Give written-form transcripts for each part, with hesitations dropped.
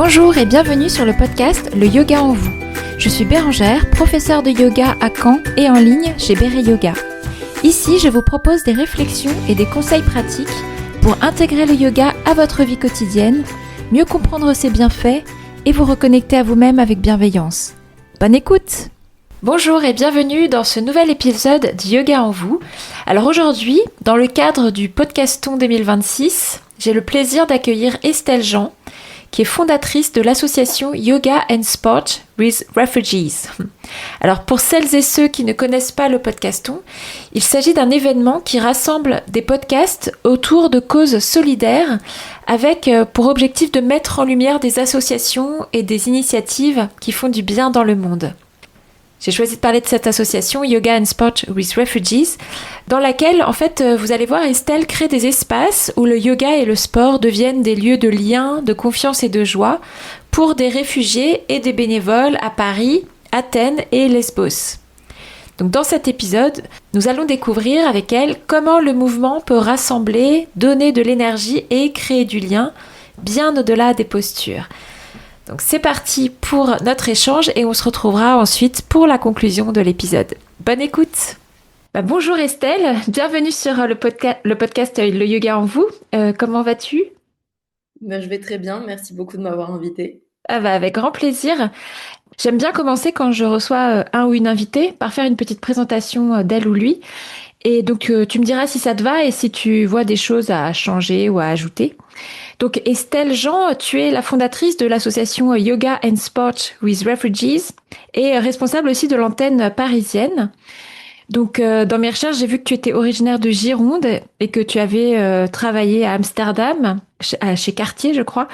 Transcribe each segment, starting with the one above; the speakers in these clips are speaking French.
Bonjour et bienvenue sur le podcast Le Yoga en vous. Je suis Bérangère, professeure de yoga à Caen et en ligne chez Béré Yoga. Ici, je vous propose des réflexions et des conseils pratiques pour intégrer le yoga à votre vie quotidienne, mieux comprendre ses bienfaits et vous reconnecter à vous-même avec bienveillance. Bonne écoute! Bonjour et bienvenue dans ce nouvel épisode du Yoga en vous. Alors aujourd'hui, dans le cadre du Podcaston 2026, j'ai le plaisir d'accueillir Estelle Jean, qui est fondatrice de l'association Yoga and Sport with Refugees. Alors pour celles et ceux qui ne connaissent pas le Podcaston, il s'agit d'un événement qui rassemble des podcasts autour de causes solidaires avec pour objectif de mettre en lumière des associations et des initiatives qui font du bien dans le monde. J'ai choisi de parler de cette association Yoga and Sport with Refugees, dans laquelle, en fait, vous allez voir, Estelle crée des espaces où le yoga et le sport deviennent des lieux de lien, de confiance et de joie pour des réfugiés et des bénévoles à Paris, Athènes et Lesbos. Donc dans cet épisode, nous allons découvrir avec elle comment le mouvement peut rassembler, donner de l'énergie et créer du lien, bien au-delà des postures. Donc c'est parti pour notre échange et on se retrouvera ensuite pour la conclusion de l'épisode. Bonne écoute. Bonjour Estelle, bienvenue sur le podcast Le Yoga en vous. Comment vas-tu ? Je vais très bien, merci beaucoup de m'avoir invitée. Avec grand plaisir. J'aime bien commencer quand je reçois un ou une invitée par faire une petite présentation d'elle ou lui. Et donc tu me diras si ça te va et si tu vois des choses à changer ou à ajouter. Donc Estelle Jean, tu es la fondatrice de l'association Yoga and Sport with Refugees et responsable aussi de l'antenne parisienne. Donc dans mes recherches, j'ai vu que tu étais originaire de Gironde et que tu avais travaillé à Amsterdam, chez Cartier je crois,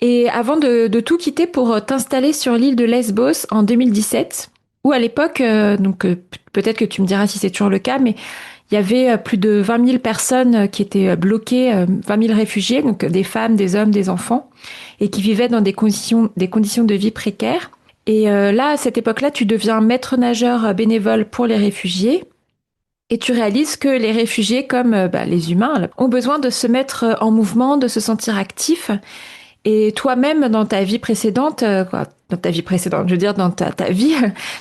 et avant de tout quitter pour t'installer sur l'île de Lesbos en 2017, où à l'époque, peut-être que tu me diras si c'est toujours le cas, mais il y avait plus de 20 000 personnes qui étaient bloquées, 20 000 réfugiés, donc des femmes, des hommes, des enfants, et qui vivaient dans des conditions de vie précaires. Et là, à cette époque-là, tu deviens maître nageur bénévole pour les réfugiés. Et tu réalises que les réfugiés, comme les humains, ont besoin de se mettre en mouvement, de se sentir actifs. Et toi-même, dans ta vie précédente, je veux dire dans ta vie,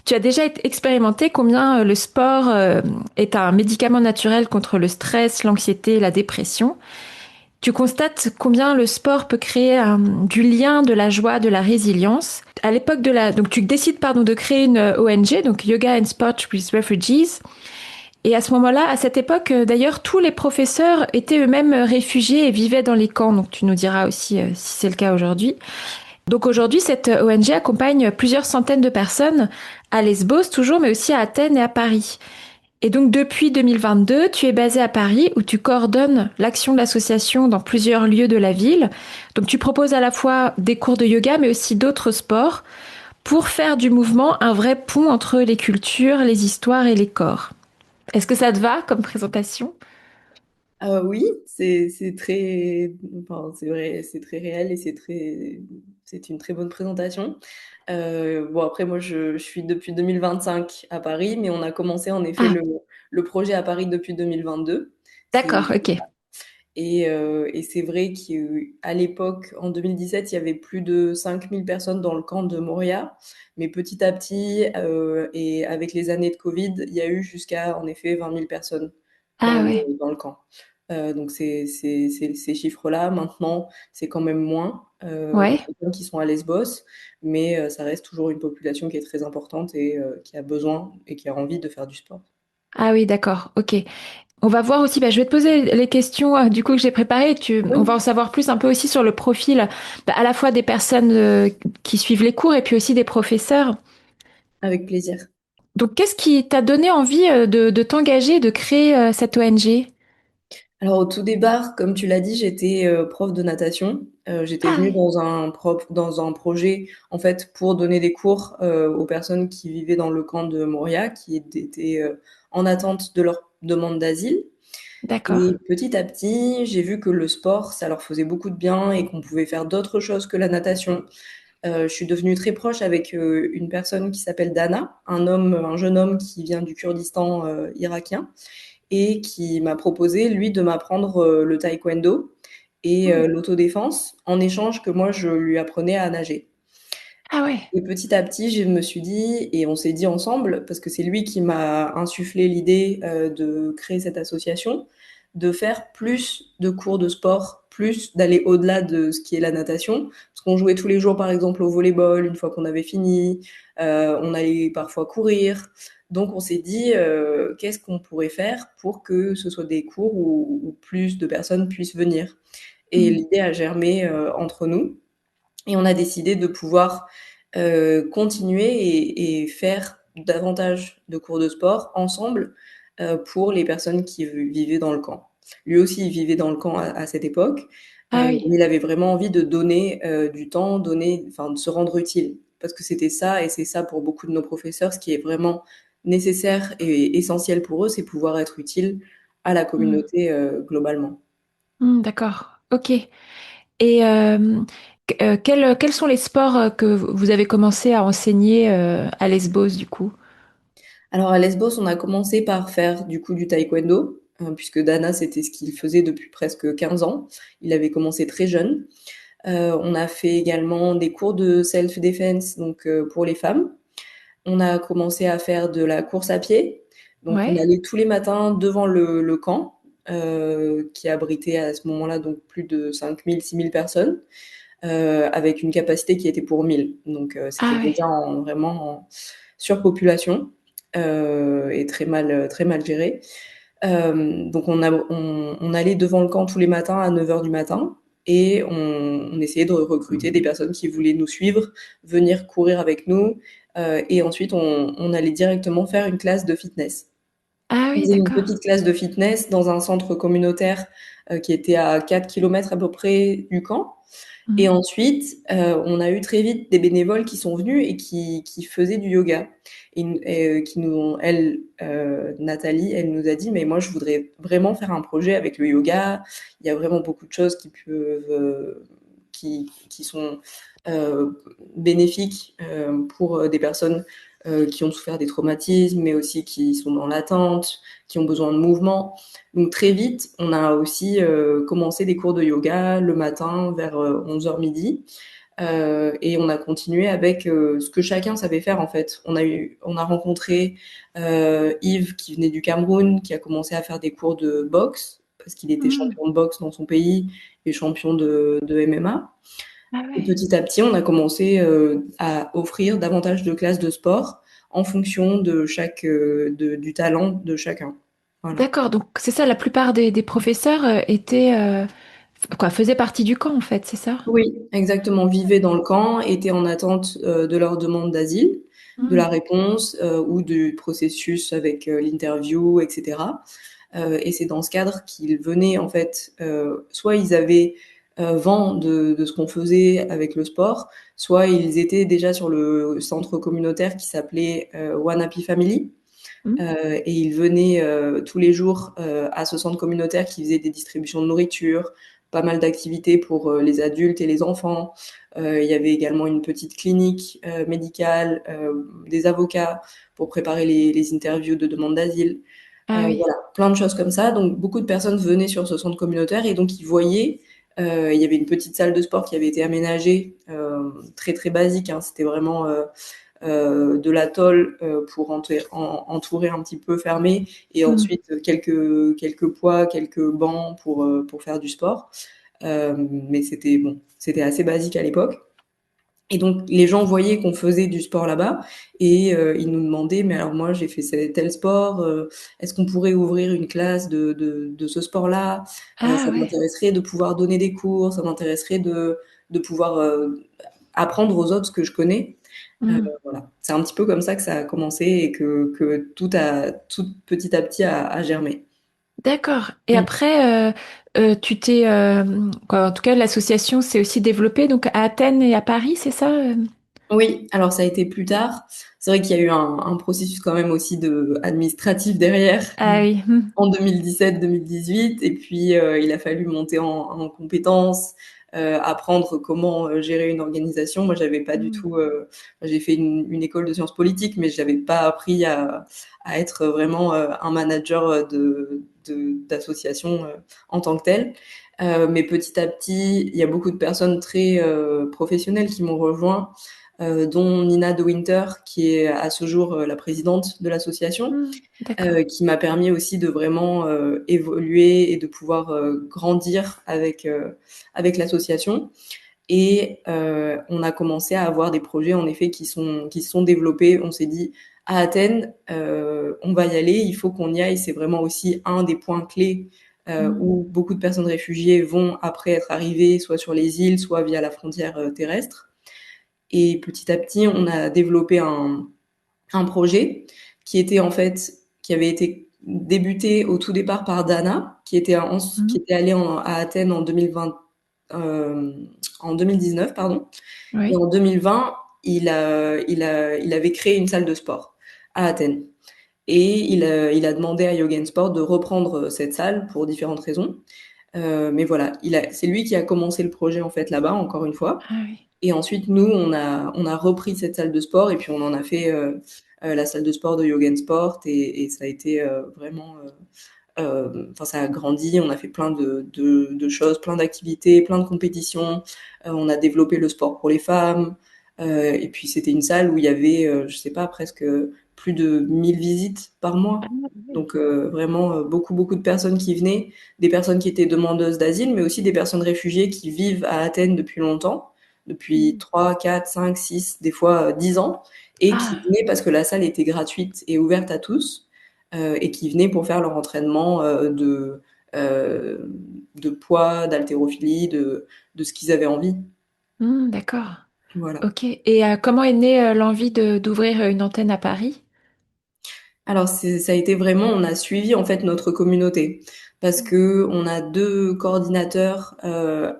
tu as déjà expérimenté combien le sport est un médicament naturel contre le stress, l'anxiété, la dépression. Tu constates combien le sport peut créer du lien, de la joie, de la résilience. À l'époque donc tu décides de créer une ONG, donc Yoga and Sport with Refugees. Et à ce moment-là, à cette époque, d'ailleurs, tous les professeurs étaient eux-mêmes réfugiés et vivaient dans les camps. Donc tu nous diras aussi si c'est le cas aujourd'hui. Donc aujourd'hui, cette ONG accompagne plusieurs centaines de personnes à Lesbos toujours, mais aussi à Athènes et à Paris. Et donc depuis 2022, tu es basé à Paris où tu coordonnes l'action de l'association dans plusieurs lieux de la ville. Donc tu proposes à la fois des cours de yoga, mais aussi d'autres sports pour faire du mouvement un vrai pont entre les cultures, les histoires et les corps. Est-ce que ça te va comme présentation ? Oui, c'est très, enfin, c'est vrai, c'est très réel et c'est une très bonne présentation. Bon après moi je suis depuis 2025 à Paris, mais on a commencé en effet Ah, le projet à Paris depuis 2022. C'est d'accord, ok. et c'est vrai qu'à l'époque, en 2017, il y avait plus de 5000 personnes dans le camp de Moria. Mais petit à petit, et avec les années de Covid, il y a eu jusqu'à, en effet, 20 000 personnes Ah ouais, dans le camp. Donc, ces chiffres-là, maintenant, c'est quand même moins de ouais. personnes qui sont à Lesbos. Mais ça reste toujours une population qui est très importante et qui a besoin et qui a envie de faire du sport. Ah oui, d'accord, ok. On va voir aussi, je vais te poser les questions du coup que j'ai préparées. On va Oui, en savoir plus un peu aussi sur le profil à la fois des personnes qui suivent les cours et puis aussi des professeurs. avec plaisir. Donc, qu'est-ce qui t'a donné envie de t'engager, de créer cette ONG? Alors au tout départ, comme tu l'as dit, j'étais prof de natation. J'étais Ah venue oui, dans un projet en fait pour donner des cours aux personnes qui vivaient dans le camp de Moria, qui étaient en attente de leur demande d'asile. d'accord. Et petit à petit, j'ai vu que le sport, ça leur faisait beaucoup de bien et qu'on pouvait faire d'autres choses que la natation. Je suis devenue très proche avec une personne qui s'appelle Dana, un jeune homme qui vient du Kurdistan irakien et qui m'a proposé, lui, de m'apprendre le taekwondo. et Hmm. l'autodéfense, en échange que moi, je lui apprenais à nager. Ah ouais. Et petit à petit, je me suis dit, et on s'est dit ensemble, parce que c'est lui qui m'a insufflé l'idée de créer cette association, de faire plus de cours de sport, plus d'aller au-delà de ce qui est la natation. Parce qu'on jouait tous les jours, par exemple, au volleyball, une fois qu'on avait fini. On allait parfois courir. Donc on s'est dit, qu'est-ce qu'on pourrait faire pour que ce soit des cours où plus de personnes puissent venir. Et Hmm. l'idée a germé entre nous. Et on a décidé de pouvoir continuer et faire davantage de cours de sport ensemble pour les personnes qui vivaient dans le camp. Lui aussi, il vivait dans le camp à cette époque, Ah oui. mais il avait vraiment envie de donner du temps, donner, enfin, de se rendre utile. Parce que c'était ça, et c'est ça pour beaucoup de nos professeurs, ce qui est vraiment nécessaire et essentiel pour eux, c'est pouvoir être utile à la Hmm. communauté globalement. Hmm, d'accord. Ok. Et quels sont les sports que vous avez commencé à enseigner à Lesbos du coup? Alors à Lesbos, on a commencé par faire du coup du taekwondo, puisque Dana, c'était ce qu'il faisait depuis presque 15 ans. Il avait commencé très jeune. On a fait également des cours de self-defense, donc pour les femmes. On a commencé à faire de la course à pied. Donc on Ouais. allait tous les matins devant le camp, qui abritait à ce moment-là donc plus de 5 000, 6 000 personnes, avec une capacité qui était pour 1 000. Donc c'était Ah ouais. déjà vraiment en surpopulation et très mal géré. Donc on allait devant le camp tous les matins à 9 heures du matin et on essayait de recruter des personnes qui voulaient nous suivre, venir courir avec nous et ensuite on allait directement faire une classe de fitness. Ah On oui, faisait une d'accord. petite classe de fitness dans un centre communautaire qui était à 4 kilomètres à peu près du camp. Et Mhm. ensuite, on a eu très vite des bénévoles qui sont venus et qui faisaient du yoga. Et qui nous ont, elle, Nathalie, elle nous a dit, mais moi, je voudrais vraiment faire un projet avec le yoga. Il y a vraiment beaucoup de choses qui peuvent, qui sont euh, bénéfiques pour des personnes qui ont souffert des traumatismes, mais aussi qui sont dans l'attente, qui ont besoin de mouvement. Donc très vite, on a aussi commencé des cours de yoga le matin vers 11h midi. Et on a continué avec ce que chacun savait faire en fait. On a rencontré Yves qui venait du Cameroun, qui a commencé à faire des cours de boxe parce qu'il était Mhm. champion de boxe dans son pays et champion de MMA. Ah Et ouais. petit à petit, on a commencé à offrir davantage de classes de sport en fonction de du talent de chacun. Voilà. D'accord, donc c'est ça, la plupart des professeurs étaient quoi, faisaient partie du camp en fait, c'est ça? Oui, exactement. Vivaient dans le camp, étaient en attente de leur demande d'asile, de la Mhm. réponse ou du processus avec l'interview, etc. Et c'est dans ce cadre qu'ils venaient, en fait, soit ils avaient vent de ce qu'on faisait avec le sport, soit ils étaient déjà sur le centre communautaire qui s'appelait One Happy Family. Mhm. Et ils venaient tous les jours à ce centre communautaire qui faisait des distributions de nourriture, pas mal d'activités pour les adultes et les enfants. Il y avait également une petite clinique médicale, des avocats pour préparer les interviews de demande d'asile. Ah oui. Voilà, plein de choses comme ça. Donc beaucoup de personnes venaient sur ce centre communautaire et donc ils voyaient. Il y avait une petite salle de sport qui avait été aménagée, très très basique, hein. C'était vraiment de la tôle pour entourer un petit peu fermé, et Mhm. ensuite quelques poids, quelques bancs pour faire du sport. Mais c'était bon, c'était assez basique à l'époque. Et donc les gens voyaient qu'on faisait du sport là-bas et ils nous demandaient, mais alors moi j'ai fait tel sport, est-ce qu'on pourrait ouvrir une classe de ce sport-là? Ah Ça ouais. m'intéresserait de pouvoir donner des cours, ça m'intéresserait de pouvoir apprendre aux autres ce que je connais. Mhm. Voilà. C'est un petit peu comme ça que ça a commencé et que tout petit à petit a germé. D'accord. Et Mm. après, tu t'es, quoi, en tout cas, l'association s'est aussi développée donc à Athènes et à Paris, c'est ça? Oui, alors ça a été plus tard. C'est vrai qu'il y a eu un processus quand même aussi administratif derrière Ah oui. Mhm. en 2017-2018. Et puis, il a fallu monter en compétences, apprendre comment gérer une organisation. Moi, j'avais pas du Mhm. tout. J'ai fait une école de sciences politiques, mais j'avais pas appris à être vraiment un manager d'association en tant que tel. Mais petit à petit, il y a beaucoup de personnes très professionnelles qui m'ont rejoint, dont Nina De Winter, qui est à ce jour la présidente de l'association, D'accord. qui m'a permis aussi de vraiment évoluer et de pouvoir grandir avec l'association. Et on a commencé à avoir des projets, en effet, qui se sont développés. On s'est dit, à Athènes, on va y aller, il faut qu'on y aille. C'est vraiment aussi un des points clés Mm. où beaucoup de personnes réfugiées vont, après être arrivées, soit sur les îles, soit via la frontière terrestre. Et petit à petit, on a développé un projet qui était en fait, qui avait été débuté au tout départ par Dana, qui Mm. était allée à Athènes en 2020, euh, en 2019, pardon. Et Oui. en 2020, il avait créé une salle de sport à Athènes. Et il a demandé à Yoga Sport de reprendre cette salle pour différentes raisons. Mais voilà, c'est lui qui a commencé le projet en fait là-bas, encore une fois. Ah oui. Et ensuite, nous, on a repris cette salle de sport et puis on en a fait la salle de sport de Yoga Sport et ça a été vraiment, enfin, ça a grandi. On a fait plein de choses, plein d'activités, plein de compétitions. On a développé le sport pour les femmes. Et puis, c'était une salle où il y avait, je sais pas, presque plus de 1000 visites par Ah mois. oui. Donc, vraiment, beaucoup, beaucoup de personnes qui venaient, des personnes qui étaient demandeuses d'asile, mais aussi des personnes réfugiées qui vivent à Athènes depuis longtemps, depuis Mm. 3 4 5 6 des fois 10 ans, et qui Ah. venaient parce que la salle était gratuite et ouverte à tous et qui venaient pour faire leur entraînement euh, de poids, d'haltérophilie, de ce qu'ils avaient envie. D'accord. Voilà. Ok. Et comment est née l'envie d'ouvrir une antenne à Paris? Alors ça a été vraiment, on a suivi en fait notre communauté parce que on a deux coordinateurs,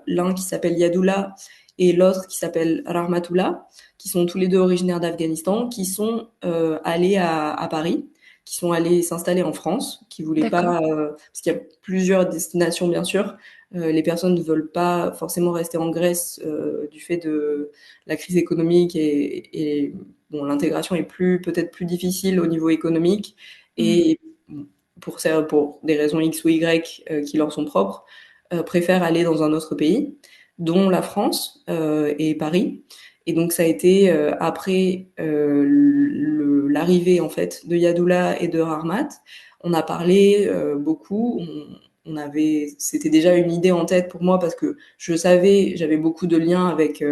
l'un qui s'appelle Yadoula et l'autre qui s'appelle Rahmatullah, qui sont tous les deux originaires d'Afghanistan, qui sont allés à Paris, qui sont allés s'installer en France, qui voulaient D'accord. pas, parce qu'il y a plusieurs destinations bien sûr. Les personnes ne veulent pas forcément rester en Grèce du fait de la crise économique et bon, l'intégration est peut-être plus difficile au niveau économique Mm. et pour ça, pour des raisons X ou Y qui leur sont propres, préfèrent aller dans un autre pays, dont la France et Paris. Et donc ça a été après l'arrivée en fait de Yadoula et de Harmat, on a parlé beaucoup. On avait, c'était déjà une idée en tête pour moi parce que je savais, j'avais beaucoup de liens avec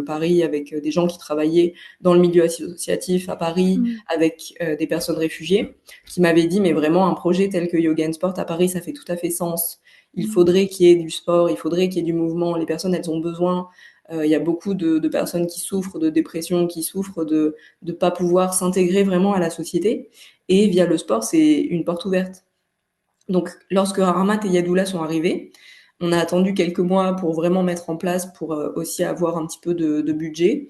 Paris, avec des gens qui travaillaient dans le milieu associatif à Paris, Mm. avec des personnes réfugiées, qui m'avaient dit, mais vraiment, un projet tel que Yoga and Sport à Paris, ça fait tout à fait sens. Il Mm. faudrait qu'il y ait du sport, il faudrait qu'il y ait du mouvement. Les personnes, elles ont besoin. Il y a beaucoup de personnes qui souffrent de dépression, qui souffrent de ne pas pouvoir s'intégrer vraiment à la société. Et via le sport, c'est une porte ouverte. Donc, lorsque Ramat et Yadoula sont arrivés, on a attendu quelques mois pour vraiment mettre en place, pour aussi avoir un petit peu de budget.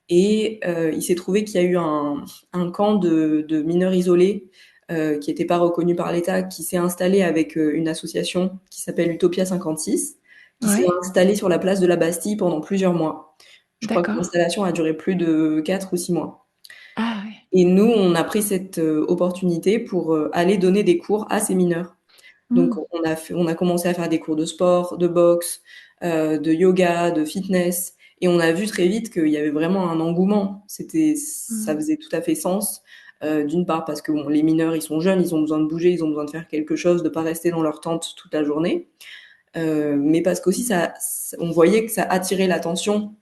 Et il s'est trouvé qu'il y a eu un camp de mineurs isolés qui n'était pas reconnu par l'État, qui s'est installé avec une association qui s'appelle Utopia 56, qui s'est Ouais. installée sur la place de la Bastille pendant plusieurs mois. Je crois que D'accord. l'installation a duré plus de 4 ou 6 mois. Ah ouais. Et nous, on a pris cette opportunité pour aller donner des cours à ces mineurs. Donc, Mm. on a commencé à faire des cours de sport, de boxe, de yoga, de fitness. Et on a vu très vite qu'il y avait vraiment un engouement. Ça Mm. faisait tout à fait sens. D'une part parce que bon, les mineurs, ils sont jeunes, ils ont besoin de bouger, ils ont besoin de faire quelque chose, de pas rester dans leur tente toute la journée. Mais parce qu'aussi, on voyait que ça attirait l'attention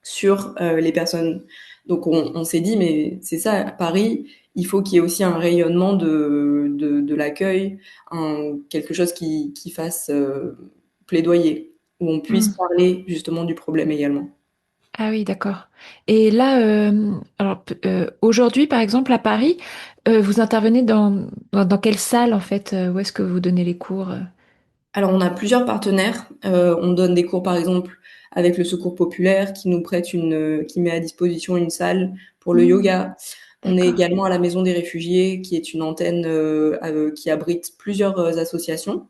sur les personnes. Donc on s'est dit, mais c'est ça, à Paris, il faut qu'il y ait aussi un rayonnement de l'accueil, quelque chose qui fasse plaidoyer, où on puisse Mm. parler justement du problème également. Ah oui, d'accord. Et là, alors aujourd'hui, par exemple, à Paris, vous intervenez dans quelle salle en fait? Où est-ce que vous donnez les cours? Alors on a plusieurs partenaires. On donne des cours par exemple avec le Secours populaire qui nous prête qui met à disposition une salle pour le Mm. yoga. On est D'accord. également à la Maison des Réfugiés, qui est une antenne qui abrite plusieurs associations.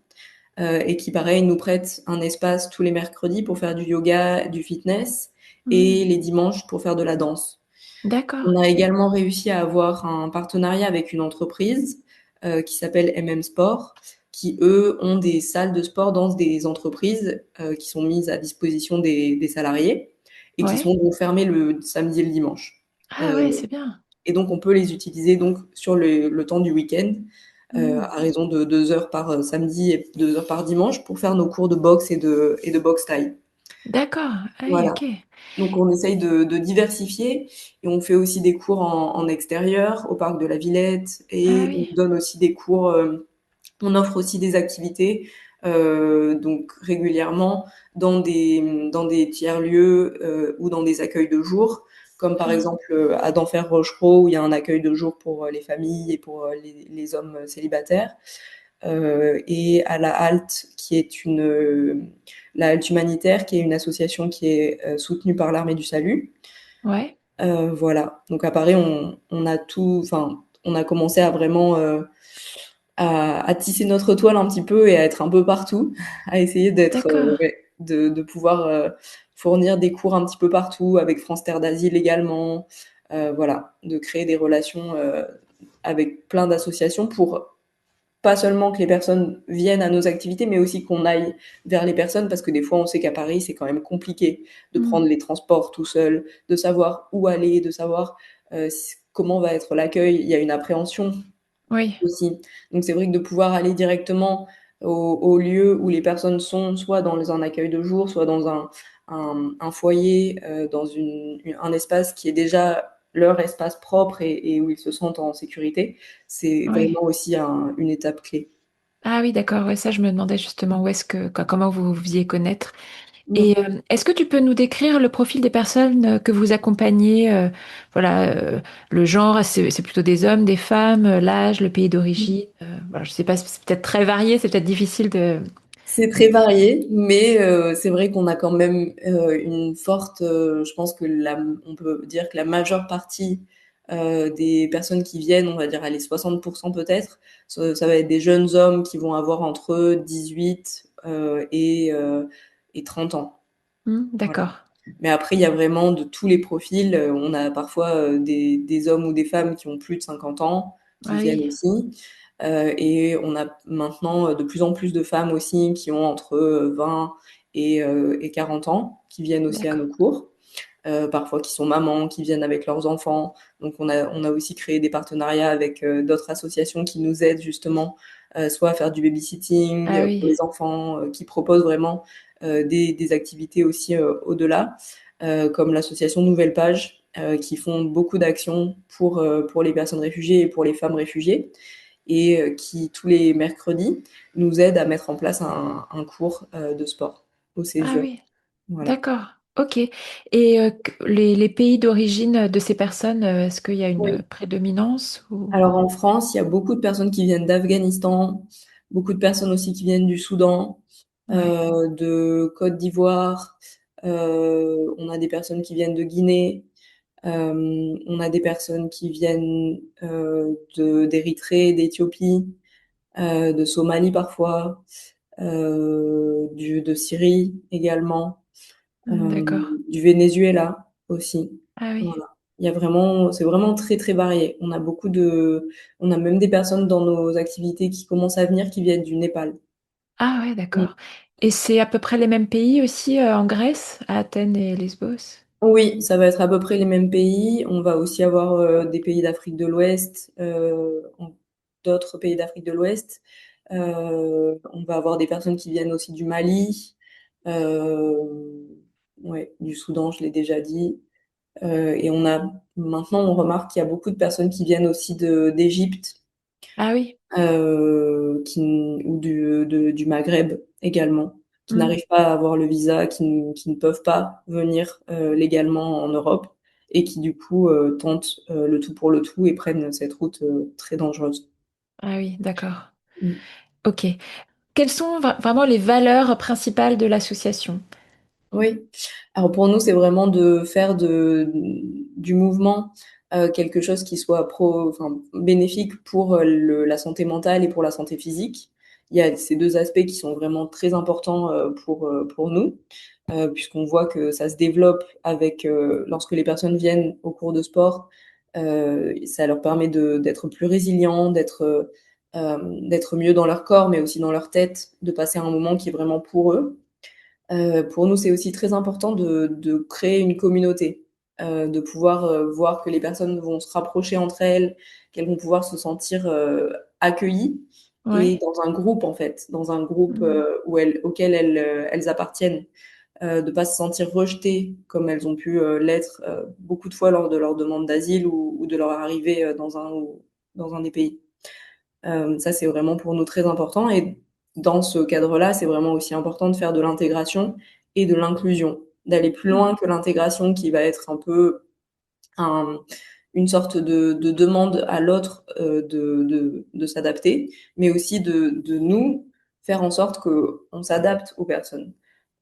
Et qui, pareil, nous prête un espace tous les mercredis pour faire du yoga, du fitness, Mm. et les dimanches pour faire de la danse. D'accord. On a également réussi à avoir un partenariat avec une entreprise qui s'appelle MM Sport, qui, eux, ont des salles de sport dans des entreprises qui sont mises à disposition des salariés et qui Ouais. sont donc fermées le samedi et le dimanche. Ah ouais, c'est bien. Et donc, on peut les utiliser donc sur le temps du week-end, Hmm. à raison de 2 heures par samedi et 2 heures par dimanche pour faire nos cours de boxe et de boxe thaï. D'accord. Ah oui, Voilà. ok. Donc, on essaye de diversifier et on fait aussi des cours en extérieur, au parc de la Villette Ah et on oui. donne aussi des cours, on offre aussi des activités, donc régulièrement dans des tiers-lieux ou dans des accueils de jour, comme par Ah, exemple à Denfert-Rochereau où il y a un accueil de jour pour les familles et pour les hommes célibataires, et à la Halte, qui est la Halte humanitaire, qui est une association qui est soutenue par l'Armée du Salut. ouais. Voilà. Donc à Paris, on a tout, enfin, on a commencé à vraiment à tisser notre toile un petit peu et à être un peu partout, à essayer d'être, D'accord. ouais, de pouvoir fournir des cours un petit peu partout avec France Terre d'Asile également. Voilà, de créer des relations avec plein d'associations pour pas seulement que les personnes viennent à nos activités, mais aussi qu'on aille vers les personnes, parce que des fois, on sait qu'à Paris, c'est quand même compliqué de Hmm. prendre les transports tout seul, de savoir où aller, de savoir comment va être l'accueil. Il y a une appréhension Oui. aussi. Donc c'est vrai que de pouvoir aller directement au lieu où les personnes sont, soit dans un accueil de jour, soit dans un foyer, dans un espace qui est déjà leur espace propre et où ils se sentent en sécurité, c'est Oui. vraiment aussi une étape clé. Ah oui, d'accord. Ouais, ça, je me demandais justement où est-ce que, comment vous vous faisiez connaître. Mm. Et est-ce que tu peux nous décrire le profil des personnes que vous accompagnez, voilà, le genre, c'est plutôt des hommes, des femmes, l'âge, le pays d'origine. Voilà, je sais pas, c'est peut-être très varié, c'est peut-être difficile de. C'est très varié, mais c'est vrai qu'on a quand même une forte. Je pense que on peut dire que la majeure partie des personnes qui viennent, on va dire, allez, 60% peut-être, ça va être des jeunes hommes qui vont avoir entre 18 et 30 ans. Voilà. D'accord. Mais après, il y a vraiment de tous les profils. On a parfois des hommes ou des femmes qui ont plus de 50 ans qui Ah viennent oui. aussi. Et on a maintenant de plus en plus de femmes aussi qui ont entre 20 et 40 ans qui viennent aussi à nos D'accord. cours. Parfois qui sont mamans, qui viennent avec leurs enfants. Donc on a aussi créé des partenariats avec d'autres associations qui nous aident justement soit à faire du babysitting Ah pour oui. les enfants, qui proposent vraiment des activités aussi au-delà, comme l'association Nouvelle Page, qui font beaucoup d'actions pour les personnes réfugiées et pour les femmes réfugiées, et qui, tous les mercredis, nous aident à mettre en place un cours de sport au Ah césure. oui. Voilà. D'accord. Ok. Et les pays d'origine de ces personnes, est-ce qu'il y a une Oui. prédominance ou. Alors en France, il y a beaucoup de personnes qui viennent d'Afghanistan, beaucoup de personnes aussi qui viennent du Soudan, Ouais. de Côte d'Ivoire, on a des personnes qui viennent de Guinée, on a des personnes qui viennent d'Érythrée, d'Éthiopie, de Somalie parfois, de Syrie également, D'accord. du Venezuela aussi. Ah oui. Voilà. C'est vraiment très très varié. On a même des personnes dans nos activités qui commencent à venir qui viennent du Népal. Ah ouais, Mm. d'accord. Et c'est à peu près les mêmes pays aussi en Grèce, à Athènes et Lesbos? Oui, ça va être à peu près les mêmes pays. On va aussi avoir des pays d'Afrique de l'Ouest, d'autres pays d'Afrique de l'Ouest. On va avoir des personnes qui viennent aussi du Mali, euh, ouais, du Soudan, je l'ai déjà dit. Et maintenant, on remarque qu'il y a beaucoup de personnes qui viennent aussi d'Égypte, Ah oui. ou du Maghreb également, qui Hmm. n'arrivent pas à avoir le visa, qui ne peuvent pas venir légalement en Europe et qui du coup tentent le tout pour le tout et prennent cette route très dangereuse. Ah oui, d'accord. Mm. Ok. Quelles sont vraiment les valeurs principales de l'association? Oui. Alors pour nous, c'est vraiment de faire du mouvement quelque chose qui soit enfin, bénéfique pour la santé mentale et pour la santé physique. Il y a ces deux aspects qui sont vraiment très importants pour nous, puisqu'on voit que ça se développe lorsque les personnes viennent au cours de sport, ça leur permet d'être plus résilients, d'être mieux dans leur corps, mais aussi dans leur tête, de passer un moment qui est vraiment pour eux. Pour nous, c'est aussi très important de créer une communauté, de pouvoir voir que les personnes vont se rapprocher entre elles, qu'elles vont pouvoir se sentir accueillies et Ouais. dans un groupe en fait, dans un groupe Mm. auquel elles appartiennent, de pas se sentir rejetées comme elles ont pu l'être beaucoup de fois lors de leur demande d'asile ou de leur arrivée dans un des pays. Ça, c'est vraiment pour nous très important. Et dans ce cadre-là, c'est vraiment aussi important de faire de l'intégration et de l'inclusion, d'aller plus Mm. loin que l'intégration qui va être un peu un, une sorte de demande à l'autre de s'adapter, mais aussi de nous faire en sorte qu'on s'adapte aux personnes.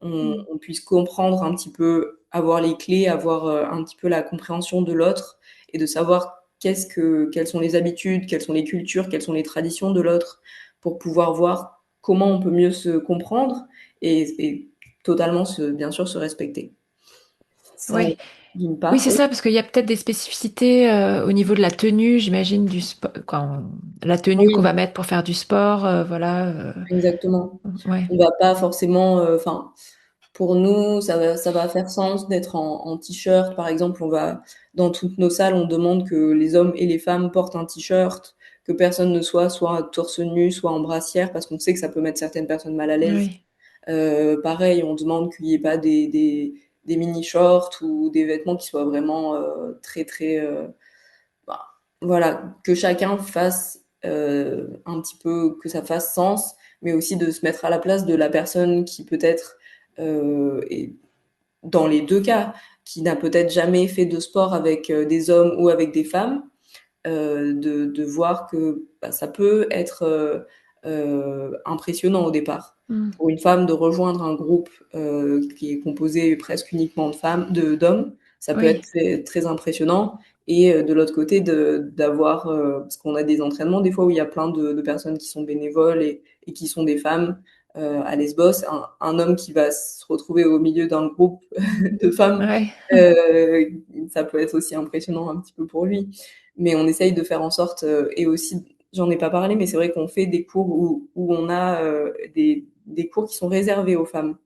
Mm. On puisse comprendre un petit peu, avoir les clés, avoir un petit peu la compréhension de l'autre et de savoir quelles sont les habitudes, quelles sont les cultures, quelles sont les traditions de l'autre pour pouvoir voir comment on peut mieux se comprendre et totalement bien sûr se respecter. Ça, Ouais. d'une Oui, part. c'est ça, parce qu'il y a peut-être des spécificités au niveau de la tenue, j'imagine, du sport, la tenue qu'on Oui, va mettre pour faire du sport, voilà. exactement. Ouais. On va pas forcément, enfin, pour nous, ça va faire sens d'être en t-shirt, par exemple. Dans toutes nos salles, on demande que les hommes et les femmes portent un t-shirt, que personne ne soit torse nu, soit en brassière, parce qu'on sait que ça peut mettre certaines personnes mal à l'aise. Oui. Pareil, on demande qu'il n'y ait pas des mini-shorts ou des vêtements qui soient vraiment très, très, bah, voilà, que chacun fasse un petit peu, que ça fasse sens, mais aussi de se mettre à la place de la personne qui peut-être est dans les deux cas, qui n'a peut-être jamais fait de sport avec des hommes ou avec des femmes, de voir que bah, ça peut être impressionnant au départ. Mm. Pour une femme de rejoindre un groupe qui est composé presque uniquement d'hommes, ça peut être Oui. très, très impressionnant. Et de l'autre côté, d'avoir, parce qu'on a des entraînements des fois où il y a plein de personnes qui sont bénévoles et qui sont des femmes à Lesbos, un homme qui va se retrouver au milieu d'un groupe de femmes, Ouais. euh, ça peut être aussi impressionnant un petit peu pour lui. Mais on essaye de faire en sorte, et aussi, j'en ai pas parlé, mais c'est vrai qu'on fait des cours où on a des cours qui sont réservés aux femmes,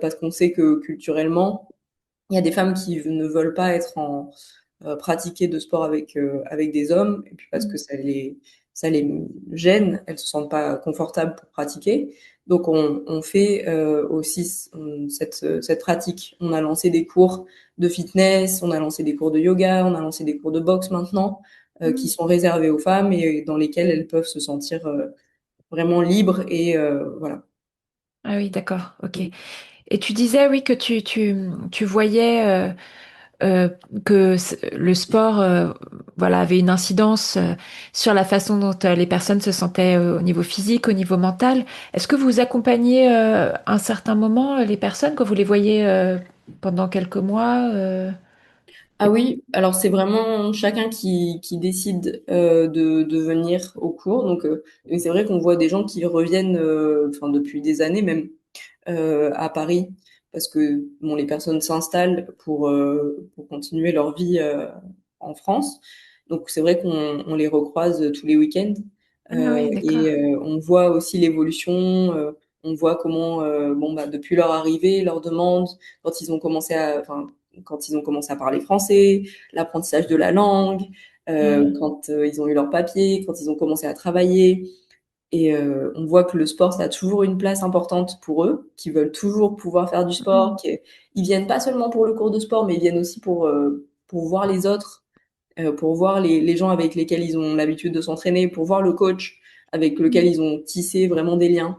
parce qu'on sait que culturellement, il y a des femmes qui ne veulent pas être pratiquer de sport avec des hommes, et puis parce que Mm. ça les gêne, elles se sentent pas confortables pour pratiquer. Donc on fait aussi cette pratique. On a lancé des cours de fitness, on a lancé des cours de yoga, on a lancé des cours de boxe maintenant, qui Mm. sont réservés aux femmes et dans lesquels elles peuvent se sentir vraiment libres et voilà. Ah oui, d'accord, ok. Et tu disais, oui, que tu voyais euh, le sport voilà, avait une incidence sur la façon dont les personnes se sentaient au niveau physique, au niveau mental. Est-ce que vous accompagnez un certain moment les personnes, quand vous les voyez pendant quelques mois Ah oui, alors c'est vraiment chacun qui décide de venir au cours. Donc, mais c'est vrai qu'on voit des gens qui reviennent, enfin depuis des années même, à Paris, parce que bon, les personnes s'installent pour continuer leur vie en France. Donc c'est vrai qu'on les recroise tous les week-ends Ah oui, d'accord. et on voit aussi l'évolution. On voit comment, bon bah depuis leur arrivée, leur demande, quand ils ont commencé enfin quand ils ont commencé à parler français, l'apprentissage de la langue, Mm. quand ils ont eu leur papier, quand ils ont commencé à travailler. Et on voit que le sport, ça a toujours une place importante pour eux, qui veulent toujours pouvoir faire du sport, Mm. ils viennent pas seulement pour le cours de sport, mais ils viennent aussi pour voir les autres, pour voir les gens avec lesquels ils ont l'habitude de s'entraîner, pour voir le coach avec lequel Mm. ils ont tissé vraiment des liens.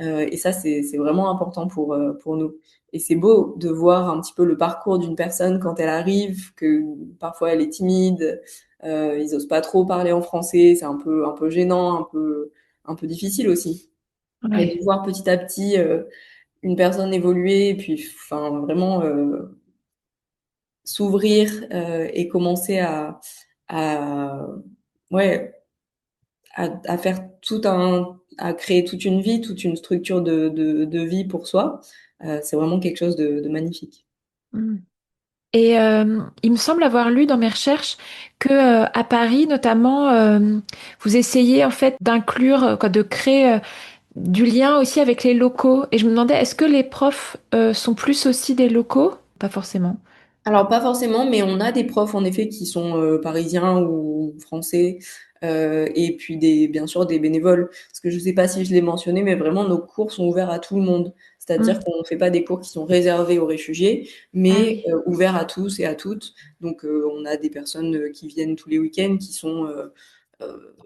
Et ça, c'est vraiment important pour nous. Et c'est beau de voir un petit peu le parcours d'une personne quand elle arrive, que parfois elle est timide, ils osent pas trop parler en français, c'est un peu gênant, un peu difficile aussi. Mais Ouais. de voir petit à petit une personne évoluer et puis enfin vraiment s'ouvrir et commencer à ouais à faire à créer toute une vie, toute une structure de vie pour soi, c'est vraiment quelque chose de magnifique. Mm. Et il me semble avoir lu dans mes recherches que à Paris, notamment, vous essayez en fait d'inclure, quoi, de créer du lien aussi avec les locaux. Et je me demandais, est-ce que les profs sont plus aussi des locaux? Pas forcément. Alors, pas forcément, mais on a des profs, en effet, qui sont parisiens ou français, et puis bien sûr des bénévoles. Parce que je ne sais pas si je l'ai mentionné, mais vraiment, nos cours sont ouverts à tout le monde. C'est-à-dire Hmm. qu'on ne fait pas des cours qui sont réservés aux réfugiés, Ah mais oui. ouverts à tous et à toutes. Donc, on a des personnes qui viennent tous les week-ends, qui sont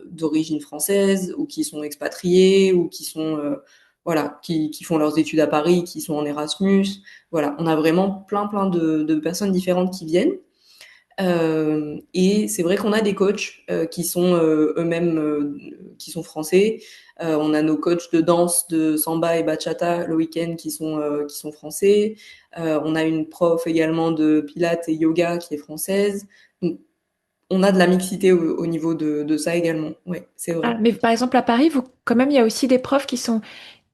d'origine française, ou qui sont expatriés, ou qui sont, voilà, qui font leurs études à Paris, qui sont en Erasmus. Voilà, on a vraiment plein de personnes différentes qui viennent. Et c'est vrai qu'on a des coachs qui sont eux-mêmes qui sont français. On a nos coachs de danse, de samba et bachata le week-end qui sont français. On a une prof également de pilates et yoga qui est française. Donc, on a de la mixité au niveau de ça également. Oui, c'est Ah, vrai. mais par exemple, à Paris, vous, quand même, il y a aussi des profs qui sont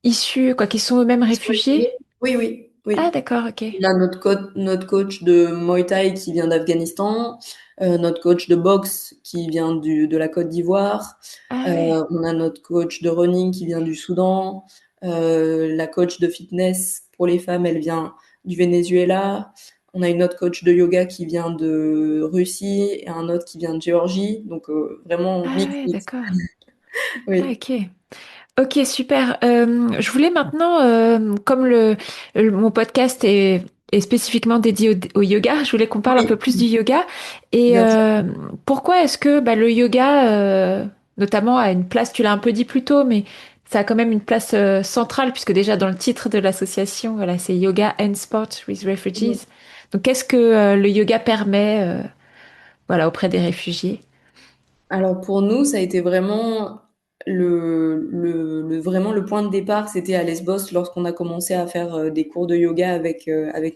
issus, quoi, qui sont eux-mêmes Ils sont réfugiés. exilés. Oui, oui, Ah, oui. d'accord, ok. Il y a notre coach de Muay Thai qui vient d'Afghanistan, notre coach de boxe qui vient de la Côte d'Ivoire, Ah ouais. on a notre coach de running qui vient du Soudan, la coach de fitness pour les femmes, elle vient du Venezuela, on a une autre coach de yoga qui vient de Russie et un autre qui vient de Géorgie, donc vraiment Ah mix, ouais, mix. d'accord. Ah, Oui, ok. Ok, super. Je voulais maintenant, comme mon podcast est spécifiquement dédié au yoga, je voulais qu'on parle un peu oui, plus du yoga. Et bien sûr. pourquoi est-ce que bah, le yoga, notamment, a une place, tu l'as un peu dit plus tôt, mais ça a quand même une place centrale, puisque déjà dans le titre de l'association, voilà, c'est Yoga and Sport with Refugees. Donc, qu'est-ce que le yoga permet, voilà, auprès des réfugiés? Alors pour nous, ça a été vraiment vraiment le point de départ, c'était à Lesbos lorsqu'on a commencé à faire des cours de yoga avec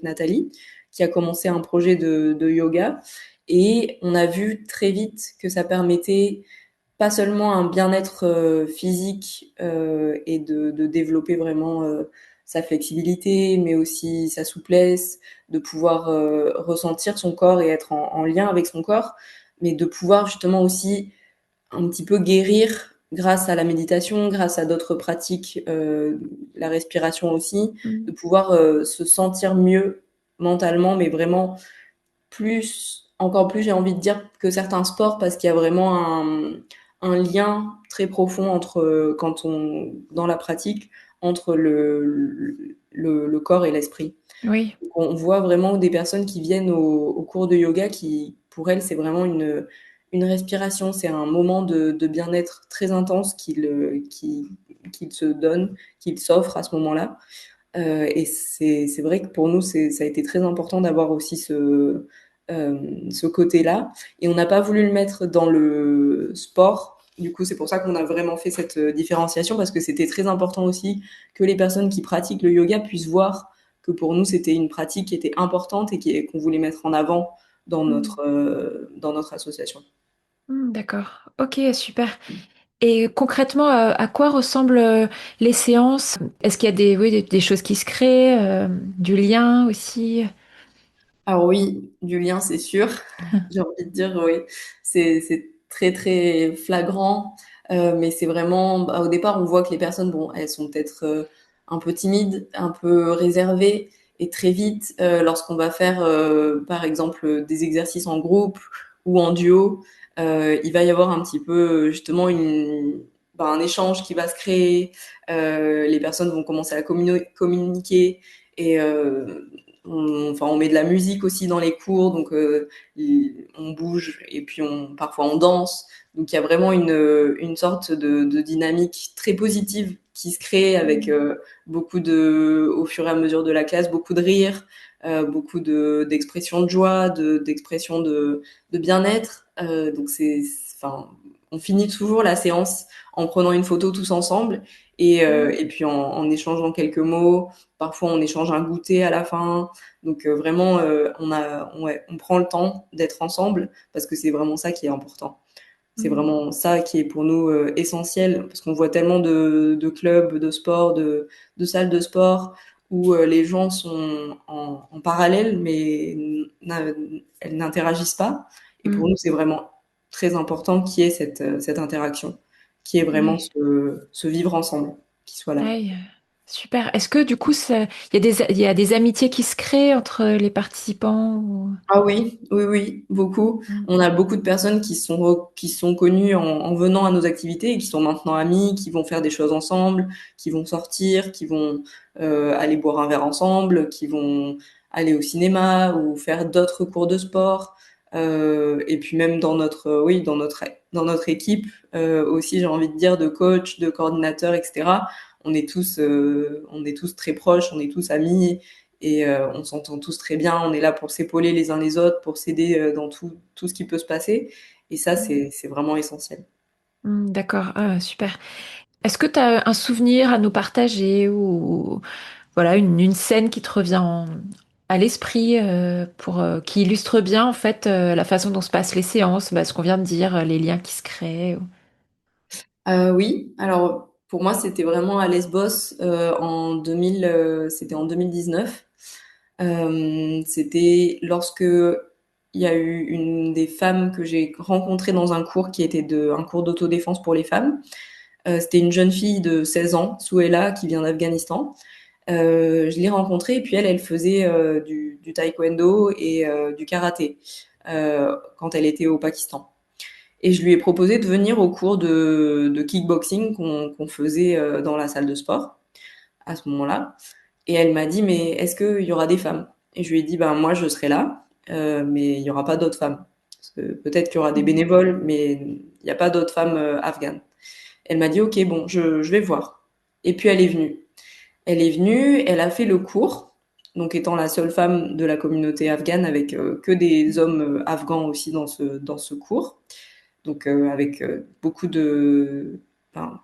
Nathalie, qui a commencé un projet de yoga. Et on a vu très vite que ça permettait pas seulement un bien-être physique et de développer vraiment sa flexibilité, mais aussi sa souplesse, de pouvoir ressentir son corps et être en lien avec son corps, mais de pouvoir justement aussi un petit peu guérir grâce à la méditation, grâce à d'autres pratiques, la respiration aussi, Mm. de pouvoir se sentir mieux mentalement, mais vraiment encore plus, j'ai envie de dire, que certains sports, parce qu'il y a vraiment un lien très profond entre, dans la pratique, entre le corps et l'esprit. Oui. On voit vraiment des personnes qui viennent au cours de yoga qui, pour elles, c'est vraiment une respiration, c'est un moment de bien-être très intense qu'ils se donnent, qu'ils s'offrent à ce moment-là. Et c'est vrai que pour nous, ça a été très important d'avoir aussi ce côté-là. Et on n'a pas voulu le mettre dans le sport. Du coup, c'est pour ça qu'on a vraiment fait cette différenciation, parce que c'était très important aussi que les personnes qui pratiquent le yoga puissent voir que pour nous, c'était une pratique qui était importante et qu'on voulait mettre en avant Mm. dans notre association. D'accord. Ok, super. Et concrètement, à quoi ressemblent les séances? Est-ce qu'il y a oui, des choses qui se créent, du lien aussi? Alors oui, du lien, c'est sûr. J'ai envie de dire, oui, c'est très très flagrant, mais c'est vraiment, bah, au départ, on voit que les personnes, bon, elles sont peut-être un peu timides, un peu réservées, et très vite, lorsqu'on va faire, par exemple, des exercices en groupe ou en duo, il va y avoir un petit peu justement bah, un échange qui va se créer. Les personnes vont commencer à communiquer et enfin, on met de la musique aussi dans les cours, donc on bouge et puis parfois on danse. Donc il y a vraiment une sorte de dynamique très positive qui se crée avec Mm. au fur et à mesure de la classe, beaucoup de rire, beaucoup d'expressions de joie, d'expressions de bien-être. Donc enfin, on finit toujours la séance en prenant une photo tous ensemble Mm. et puis en échangeant quelques mots. Parfois, on échange un goûter à la fin. Donc vraiment, ouais, on prend le temps d'être ensemble parce que c'est vraiment ça qui est important. C'est Mm. vraiment ça qui est pour nous essentiel parce qu'on voit tellement de clubs, de sport, de salles de sport où les gens sont en parallèle, mais elles n'interagissent pas. Et pour Mm. nous, c'est vraiment très important qu'il y ait cette interaction, qu'il y ait vraiment Ouais. ce vivre ensemble qui soit là. Aïe. Super. Est-ce que du coup, il y a des amitiés qui se créent entre les participants Ah oui, oui, oui, beaucoup. Mm. On a beaucoup de personnes qui sont connues en venant à nos activités et qui sont maintenant amies, qui vont faire des choses ensemble, qui vont sortir, qui vont aller boire un verre ensemble, qui vont aller au cinéma ou faire d'autres cours de sport. Et puis même dans oui, dans notre équipe aussi, j'ai envie de dire, de coach, de coordinateur, etc. On est tous très proches, on est tous amis. Et on s'entend tous très bien, on est là pour s'épauler les uns les autres, pour s'aider dans tout ce qui peut se passer. Et ça, c'est vraiment essentiel. D'accord. Ah, super. Est-ce que tu as un souvenir à nous partager ou voilà une scène qui te revient à l'esprit qui illustre bien en fait la façon dont se passent les séances, bah, ce qu'on vient de dire, les liens qui se créent. Oui, alors pour moi, c'était vraiment à Lesbos en 2000, c'était en 2019. C'était lorsque il y a eu une des femmes que j'ai rencontrées dans un cours qui était un cours d'autodéfense pour les femmes. C'était une jeune fille de 16 ans, Souela, qui vient d'Afghanistan. Je l'ai rencontrée et puis elle faisait du taekwondo et du karaté quand elle était au Pakistan. Et je lui ai proposé de venir au cours de kickboxing qu'on faisait dans la salle de sport à ce moment-là. Et elle m'a dit, mais est-ce qu'il y aura des femmes? Et je lui ai dit, ben moi je serai là, mais il n'y aura pas d'autres femmes. Parce que peut-être qu'il y aura des Mm. bénévoles, mais il n'y a pas d'autres femmes afghanes. Elle m'a dit, ok, bon, je vais voir. Et puis elle est venue. Elle est venue, elle a fait le cours, donc étant la seule femme de la communauté afghane avec que des hommes afghans aussi dans ce cours. Donc avec beaucoup de... Enfin,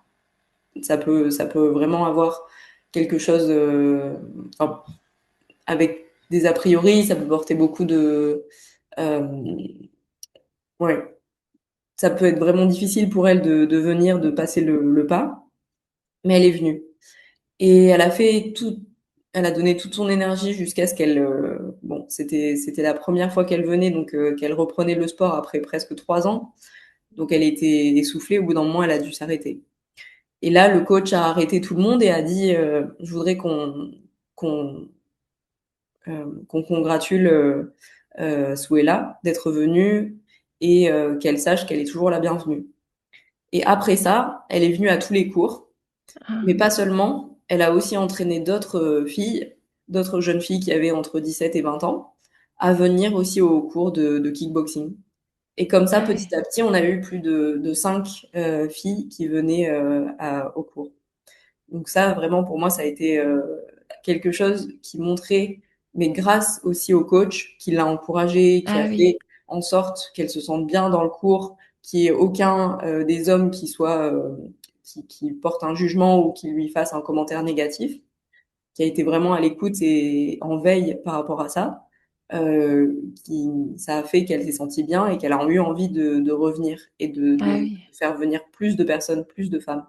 ça peut vraiment avoir quelque chose... enfin, avec des a priori, ça peut porter beaucoup de... euh, ouais, ça peut être vraiment difficile pour elle de venir, de passer le pas, mais elle est venue. Et elle a fait tout, elle a donné toute son énergie jusqu'à ce qu'elle, bon, c'était la première fois qu'elle venait, donc qu'elle reprenait le sport après presque 3 ans. Donc elle était essoufflée. Au bout d'un moment, elle a dû s'arrêter. Et là, le coach a arrêté tout le monde et a dit, je voudrais qu'on qu'on congratule Souela d'être venue et qu'elle sache qu'elle est toujours la bienvenue. Et après ça, elle est venue à tous les cours. Ah, Mais pas seulement, elle a aussi entraîné d'autres filles, d'autres jeunes filles qui avaient entre 17 et 20 ans, à venir aussi au cours de kickboxing. Et comme ça, ah ouais. petit à petit, on a eu plus de 5 filles qui venaient au cours. Donc ça, vraiment, pour moi, ça a été quelque chose qui montrait, mais grâce aussi au coach, qui l'a encouragée, qui a Ah oui. fait en sorte qu'elle se sente bien dans le cours, qu'il n'y ait aucun des hommes qui porte un jugement ou qui lui fasse un commentaire négatif, qui a été vraiment à l'écoute et en veille par rapport à ça. Ça a fait qu'elle s'est sentie bien et qu'elle a eu envie de revenir et Ah de oui. faire venir plus de personnes, plus de femmes.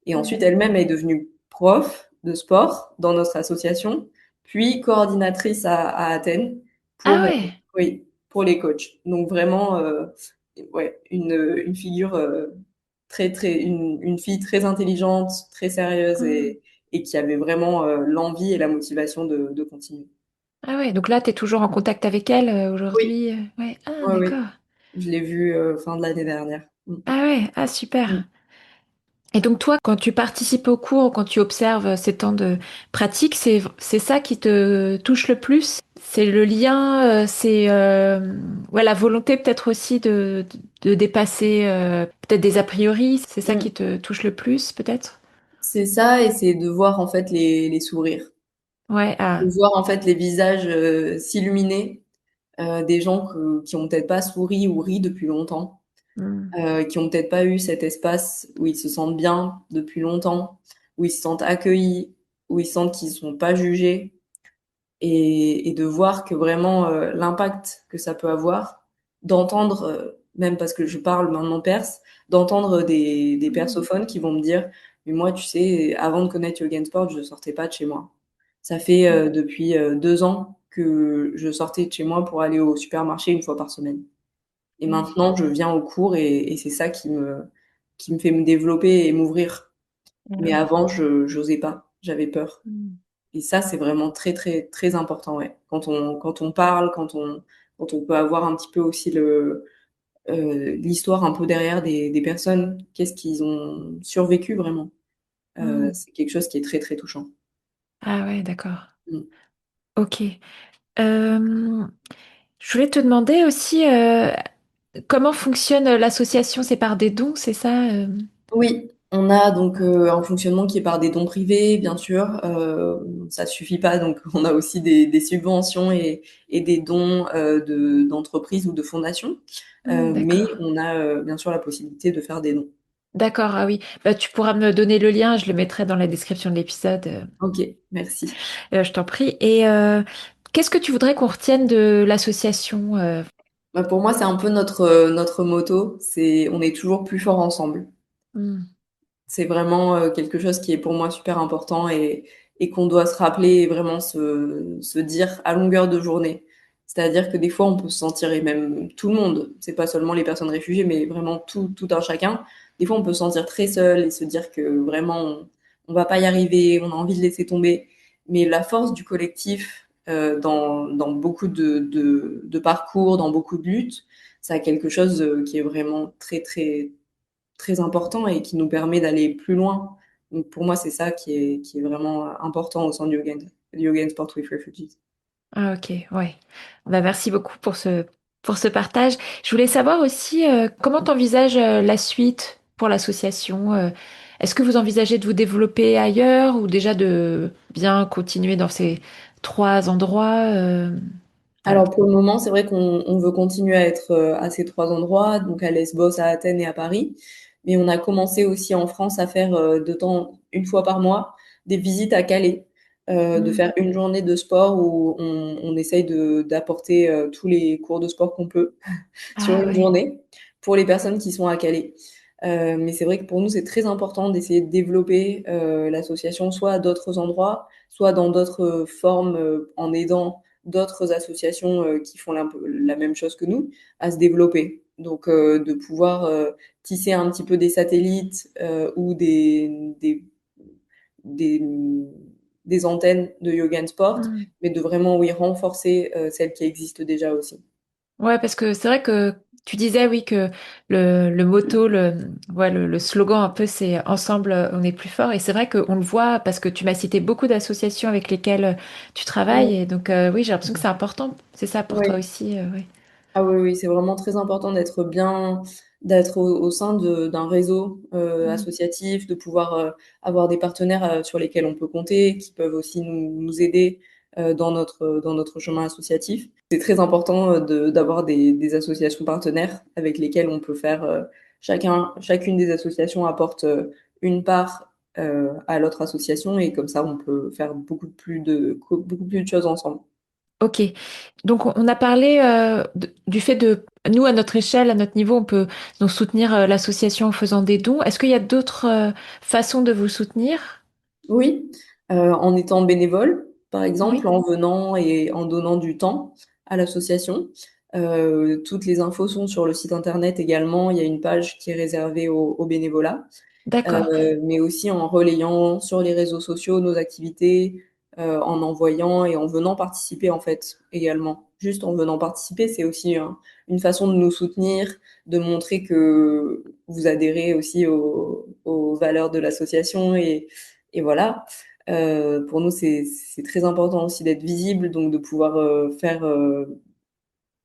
Et ensuite, Mm. elle-même est devenue prof de sport dans notre association, puis coordinatrice à Athènes Ah pour, ouais. oui, pour les coachs. Donc vraiment, ouais, une figure une fille très intelligente, très sérieuse Mm. et qui avait vraiment l'envie et la motivation de continuer. Ah ouais. Donc là, tu es toujours en contact avec elle Oui, aujourd'hui. Ouais. Ah oui, oui. d'accord. Je l'ai vue fin de l'année dernière. Mm. Ah ouais. Ah Mm. super. Et donc toi, quand tu participes au cours, quand tu observes ces temps de pratique, c'est ça qui te touche le plus? C'est le lien, c'est ouais, la volonté peut-être aussi de dépasser peut-être des a priori. C'est ça qui Mm. te touche le plus, peut-être? C'est ça, et c'est de voir en fait les sourires, Ouais, de ah. voir en fait les visages s'illuminer, des gens qui ont peut-être pas souri ou ri depuis longtemps, Hmm. qui ont peut-être pas eu cet espace où ils se sentent bien depuis longtemps, où ils se sentent accueillis, où ils sentent qu'ils sont pas jugés, et de voir que vraiment l'impact que ça peut avoir, d'entendre, même parce que je parle maintenant perse, d'entendre des Hmm. persophones qui vont me dire, mais moi, tu sais, avant de connaître Yoga Sport, je sortais pas de chez moi. Ça fait depuis 2 ans que je sortais de chez moi pour aller au supermarché une fois par semaine. Et Mm. maintenant, je viens aux cours et c'est ça qui me fait me développer et m'ouvrir. Ah Mais oui. avant, j'osais pas, j'avais peur. Mm. Et ça, c'est vraiment très, très, très important, ouais. Quand on parle, quand on peut avoir un petit peu aussi l'histoire un peu derrière des personnes, qu'est-ce qu'ils ont survécu vraiment. Mm. C'est quelque chose qui est très, très touchant. Ah ouais, d'accord. Mmh. Ok. Euh, je voulais te demander aussi comment fonctionne l'association? C'est par des dons, c'est ça? Oui, on a donc un fonctionnement qui est par des dons privés, bien sûr. Ça suffit pas, donc on a aussi des subventions et des dons d'entreprises ou de fondations. Mais D'accord. on a bien sûr la possibilité de faire des dons. D'accord, ah oui. Bah, tu pourras me donner le lien, je le mettrai dans la description de l'épisode. Ok, merci. Je t'en prie. Et qu'est-ce que tu voudrais qu'on retienne de l'association? Bah, pour moi, c'est un peu notre motto, c'est on est toujours plus fort ensemble. Hmm. C'est vraiment quelque chose qui est pour moi super important et qu'on doit se rappeler et vraiment se dire à longueur de journée. C'est-à-dire que des fois, on peut se sentir, et même tout le monde, c'est pas seulement les personnes réfugiées, mais vraiment tout un chacun. Des fois, on peut se sentir très seul et se dire que vraiment, on va pas y arriver, on a envie de laisser tomber. Mais la force du collectif dans beaucoup de parcours, dans beaucoup de luttes, ça a quelque chose qui est vraiment très, très, très important et qui nous permet d'aller plus loin. Donc pour moi, c'est ça qui est vraiment important au sein du Yoga and Sport with Refugees. Ah ok, ouais. Bah, merci beaucoup pour ce partage. Je voulais savoir aussi comment tu envisages la suite pour l'association. Est-ce que vous envisagez de vous développer ailleurs ou déjà de bien continuer dans ces trois endroits? Voilà. Alors pour le moment, c'est vrai qu'on veut continuer à être à ces 3 endroits, donc à Lesbos, à Athènes et à Paris. Mais on a commencé aussi en France à faire une fois par mois, des visites à Calais, de Hmm. faire une journée de sport où on essaye d'apporter tous les cours de sport qu'on peut sur Ah une ouais. journée pour les personnes qui sont à Calais. Mais c'est vrai que pour nous, c'est très important d'essayer de développer l'association soit à d'autres endroits, soit dans d'autres formes, en aidant d'autres associations qui font la même chose que nous à se développer. Donc, de pouvoir tisser un petit peu des satellites ou des, des antennes de yoga and sport, Hmm. mais de vraiment, oui, renforcer celles qui existent déjà aussi. Ouais, parce que c'est vrai que tu disais, oui, que le motto, ouais, le slogan un peu, c'est Ensemble, on est plus fort. Et c'est vrai qu'on le voit parce que tu m'as cité beaucoup d'associations avec lesquelles tu travailles. Et donc, oui, j'ai l'impression que c'est important. C'est ça pour toi Oui. aussi, ouais. Ah oui, oui, c'est vraiment très important d'être au sein d'un réseau Mm. associatif, de pouvoir avoir des partenaires sur lesquels on peut compter, qui peuvent aussi nous aider dans notre chemin associatif. C'est très important d'avoir des associations partenaires avec lesquelles on peut faire chacune des associations apporte une part à l'autre association et comme ça on peut faire beaucoup plus de choses ensemble. Ok. Donc, on a parlé du fait de, nous, à notre échelle, à notre niveau, on peut donc soutenir l'association en faisant des dons. Est-ce qu'il y a d'autres façons de vous soutenir? Oui, en étant bénévole, par exemple, Oui. en venant et en donnant du temps à l'association. Toutes les infos sont sur le site internet également. Il y a une page qui est réservée au bénévolat. D'accord. Mais aussi en relayant sur les réseaux sociaux nos activités, en envoyant et en venant participer en fait également. Juste en venant participer, c'est aussi une façon de nous soutenir, de montrer que vous adhérez aussi aux valeurs de l'association et voilà. Pour nous, c'est très important aussi d'être visible, donc de pouvoir faire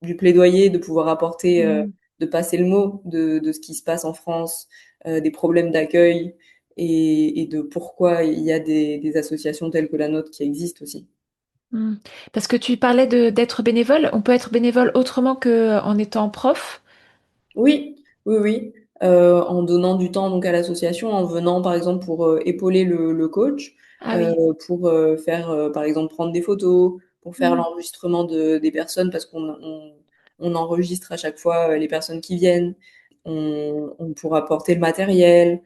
du plaidoyer, de pouvoir apporter, Mm. de passer le mot de ce qui se passe en France, des problèmes d'accueil et de pourquoi il y a des associations telles que la nôtre qui existent aussi. Mm. Parce que tu parlais d'être bénévole. On peut être bénévole autrement que en étant prof. Oui, oui, oui. En donnant du temps donc à l'association, en venant par exemple pour épauler le coach, Ah oui. pour faire par exemple prendre des photos, pour faire Mm. l'enregistrement des personnes parce on enregistre à chaque fois les personnes qui viennent. On pourra porter le matériel,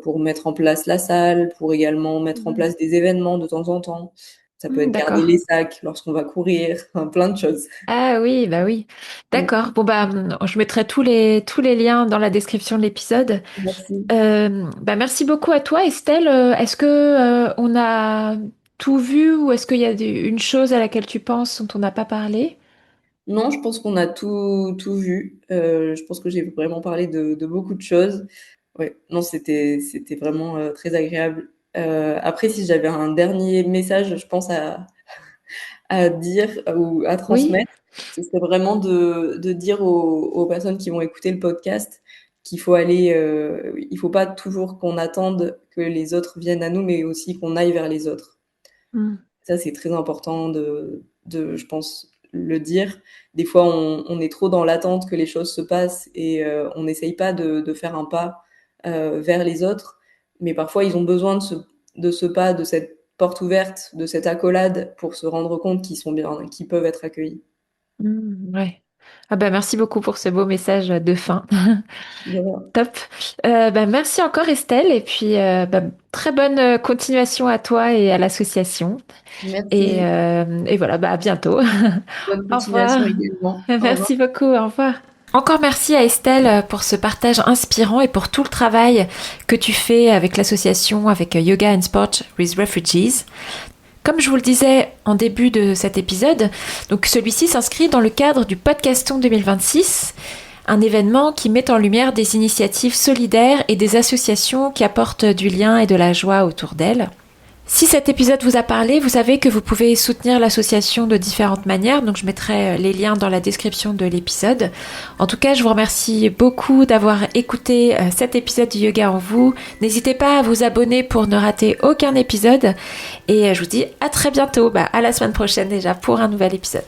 pour mettre en place la salle, pour également mettre en Mm. place des événements de temps en temps. Ça peut être garder D'accord. les sacs lorsqu'on va courir, enfin, plein de choses. Ah oui, bah oui. Mm. D'accord. Bon bah je mettrai tous les liens dans la description de l'épisode. Merci. Bah merci beaucoup à toi, Estelle. Est-ce que on a tout vu ou est-ce qu'il y a une chose à laquelle tu penses dont on n'a pas parlé? Non, je pense qu'on a tout vu. Je pense que j'ai vraiment parlé de beaucoup de choses. Ouais, non, c'était vraiment très agréable. Après, si j'avais un dernier message, je pense à dire ou à Oui. transmettre, ce serait vraiment de dire aux personnes qui vont écouter le podcast qu'il faut aller, il faut pas toujours qu'on attende que les autres viennent à nous, mais aussi qu'on aille vers les autres. Mm. Ça, c'est très important je pense, le dire. Des fois, on est trop dans l'attente que les choses se passent et on n'essaye pas de faire un pas vers les autres. Mais parfois, ils ont besoin de ce pas, de cette porte ouverte, de cette accolade pour se rendre compte qu'ils sont bien, qu'ils peuvent être accueillis. Ouais. Ah bah merci beaucoup pour ce beau message de fin. Voilà. Top. Bah merci encore Estelle et puis bah, très bonne continuation à toi et à l'association. Merci. Et voilà, bah à bientôt. Bonne Au revoir. continuation également. Au revoir. Merci beaucoup. Au revoir. Encore merci à Estelle pour ce partage inspirant et pour tout le travail que tu fais avec l'association, avec Yoga and Sport with Refugees. Comme je vous le disais en début de cet épisode, donc celui-ci s'inscrit dans le cadre du Podcaston 2026, un événement qui met en lumière des initiatives solidaires et des associations qui apportent du lien et de la joie autour d'elles. Si cet épisode vous a parlé, vous savez que vous pouvez soutenir l'association de différentes manières, donc je mettrai les liens dans la description de l'épisode. En tout cas, je vous remercie beaucoup d'avoir écouté cet épisode du Yoga en vous. N'hésitez pas à vous abonner pour ne rater aucun épisode et je vous dis à très bientôt, à la semaine prochaine déjà pour un nouvel épisode.